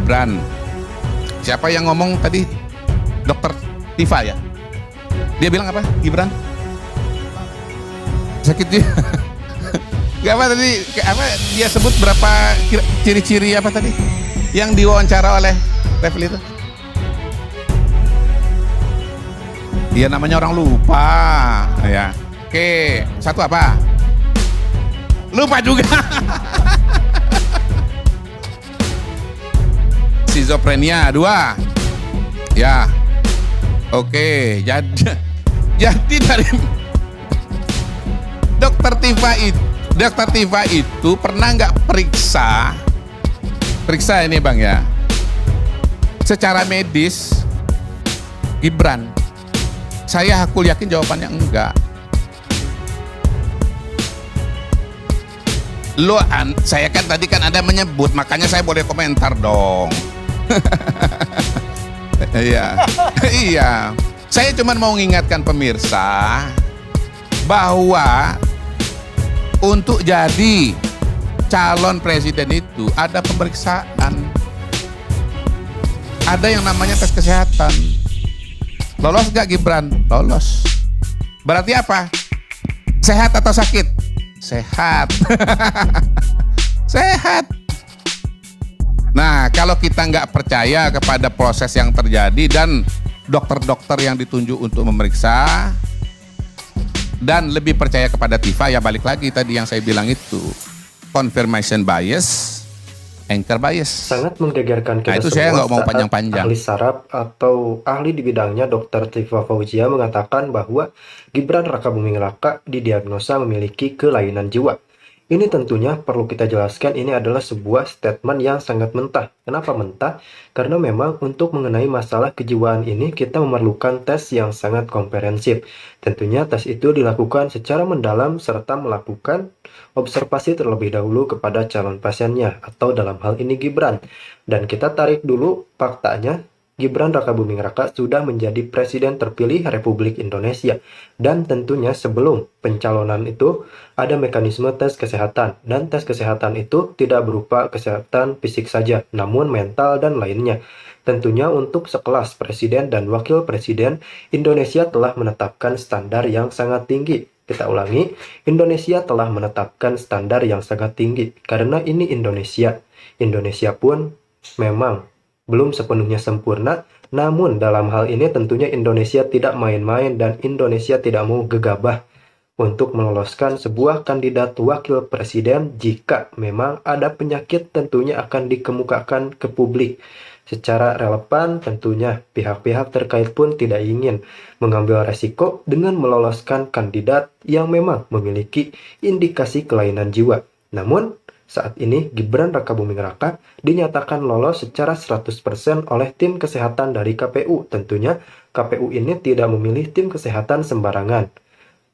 Gibran. Siapa yang ngomong tadi? Dokter Tifa ya? Dia bilang apa? Gibran? Sakit dia? Gak apa tadi? Apa dia sebut berapa ciri-ciri apa tadi? Yang diwawancara oleh Refli itu? Dia namanya orang lupa ya. Oke, satu apa? Lupa juga. Schizophrenia, 2. Ya. Oke, jadi dari Dokter Tifa itu pernah nggak periksa ini Bang ya, secara medis Gibran? Aku yakin jawabannya enggak. Saya kan tadi kan ada menyebut, makanya saya boleh komentar dong. Iya, iya. Saya cuma mau mengingatkan pemirsa bahwa untuk jadi calon presiden itu ada pemeriksaan, ada yang namanya tes kesehatan. Lolos gak Gibran? Lolos. Berarti apa? Sehat atau sakit? Sehat. Sehat. Nah, kalau kita nggak percaya kepada proses yang terjadi dan dokter-dokter yang ditunjuk untuk memeriksa, dan lebih percaya kepada Tifa, ya balik lagi tadi yang saya bilang itu, confirmation bias, anchor bias. Sangat menggegerkan kita itu semua saya nggak mau saat panjang-panjang. ahli saraf atau ahli di bidangnya Dr. Tifa Fauzia mengatakan bahwa Gibran Rakabuming Raka didiagnosa memiliki kelainan jiwa. Ini tentunya perlu kita jelaskan, ini adalah sebuah statement yang sangat mentah. Kenapa mentah? Karena memang untuk mengenai masalah kejiwaan ini kita memerlukan tes yang sangat komprehensif. Tentunya tes itu dilakukan secara mendalam serta melakukan observasi terlebih dahulu kepada calon pasiennya atau dalam hal ini Gibran. Dan kita tarik dulu faktanya, Gibran Rakabuming Raka sudah menjadi presiden terpilih Republik Indonesia. Dan tentunya sebelum pencalonan itu ada mekanisme tes kesehatan. Dan tes kesehatan itu tidak berupa kesehatan fisik saja, namun mental dan lainnya. Tentunya untuk sekelas presiden dan wakil presiden, Indonesia telah menetapkan standar yang sangat tinggi. Kita ulangi, Indonesia telah menetapkan standar yang sangat tinggi. Karena ini Indonesia. Indonesia pun memang belum sepenuhnya sempurna, namun dalam hal ini tentunya Indonesia tidak main-main dan Indonesia tidak mau gegabah untuk meloloskan sebuah kandidat wakil presiden jika memang ada penyakit tentunya akan dikemukakan ke publik. Secara relevan tentunya pihak-pihak terkait pun tidak ingin mengambil resiko dengan meloloskan kandidat yang memang memiliki indikasi kelainan jiwa. Namun saat ini Gibran Rakabuming Raka dinyatakan lolos secara 100% oleh tim kesehatan dari KPU. Tentunya KPU ini tidak memilih tim kesehatan sembarangan.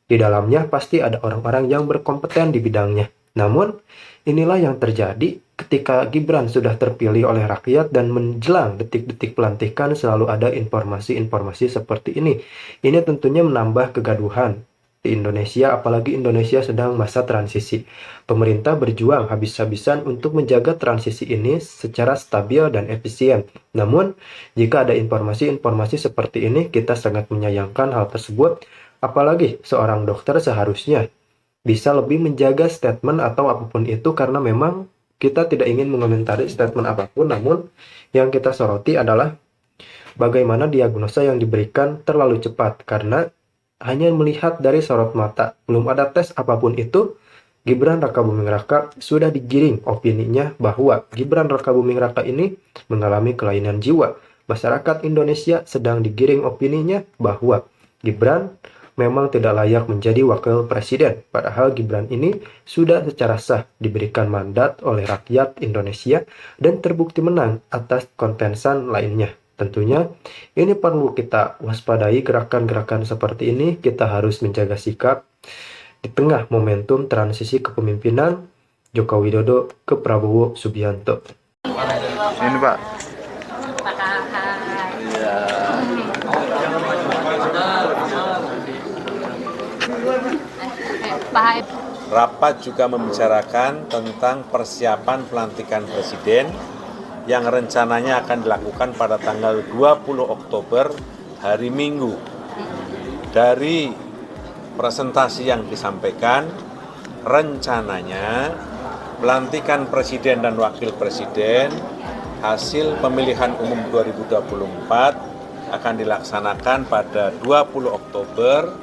Di dalamnya pasti ada orang-orang yang berkompeten di bidangnya. Namun inilah yang terjadi ketika Gibran sudah terpilih oleh rakyat dan menjelang detik-detik pelantikan selalu ada informasi-informasi seperti ini. Ini tentunya menambah kegaduhan di Indonesia, apalagi Indonesia sedang masa transisi. Pemerintah berjuang habis-habisan untuk menjaga transisi ini secara stabil dan efisien. Namun, jika ada informasi-informasi seperti ini, kita sangat menyayangkan hal tersebut. Apalagi seorang dokter seharusnya bisa lebih menjaga statement atau apapun itu, karena memang kita tidak ingin mengomentari statement apapun, namun yang kita soroti adalah bagaimana diagnosa yang diberikan terlalu cepat, karena hanya melihat dari sorot mata, belum ada tes apapun itu, Gibran Rakabuming Raka sudah digiring opininya bahwa Gibran Rakabuming Raka ini mengalami kelainan jiwa. Masyarakat Indonesia sedang digiring opininya bahwa Gibran memang tidak layak menjadi wakil presiden. Padahal Gibran ini sudah secara sah diberikan mandat oleh rakyat Indonesia dan terbukti menang atas kontensan lainnya. Tentunya ini perlu kita waspadai gerakan-gerakan seperti ini. Kita harus menjaga sikap di tengah momentum transisi kepemimpinan Joko Widodo ke Prabowo Subianto. Ini Pak. Rapat juga membicarakan tentang persiapan pelantikan presiden yang rencananya akan dilakukan pada tanggal 20 Oktober hari Minggu. Dari presentasi yang disampaikan, rencananya pelantikan Presiden dan Wakil Presiden hasil pemilihan umum 2024 akan dilaksanakan pada 20 Oktober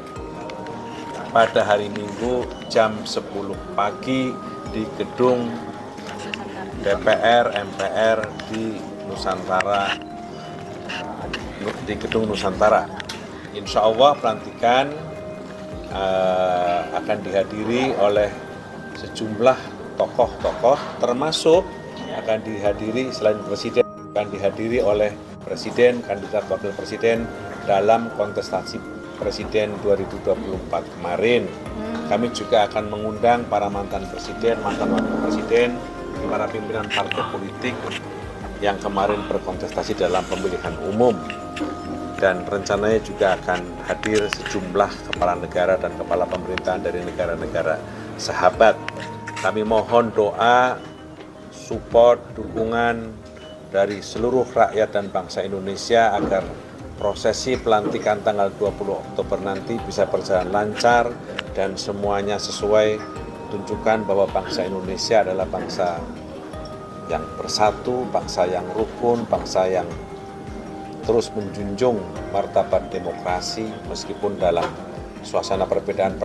pada hari Minggu jam 10 pagi di gedung DPR MPR di gedung Nusantara. Insya Allah pelantikan akan dihadiri oleh sejumlah tokoh-tokoh, termasuk akan dihadiri selain presiden, akan dihadiri oleh presiden, kandidat wakil presiden dalam kontestasi presiden 2024 kemarin. Kami juga akan mengundang para mantan presiden, mantan wakil presiden, para pimpinan partai politik yang kemarin berkontestasi dalam pemilihan umum. Dan rencananya juga akan hadir sejumlah kepala negara dan kepala pemerintahan dari negara-negara sahabat. Kami mohon doa, support, dukungan dari seluruh rakyat dan bangsa Indonesia agar prosesi pelantikan tanggal 20 Oktober nanti bisa berjalan lancar dan semuanya sesuai, tunjukkan bahwa bangsa Indonesia adalah bangsa yang bersatu, bangsa yang rukun, bangsa yang terus menjunjung martabat demokrasi meskipun dalam suasana perbedaan.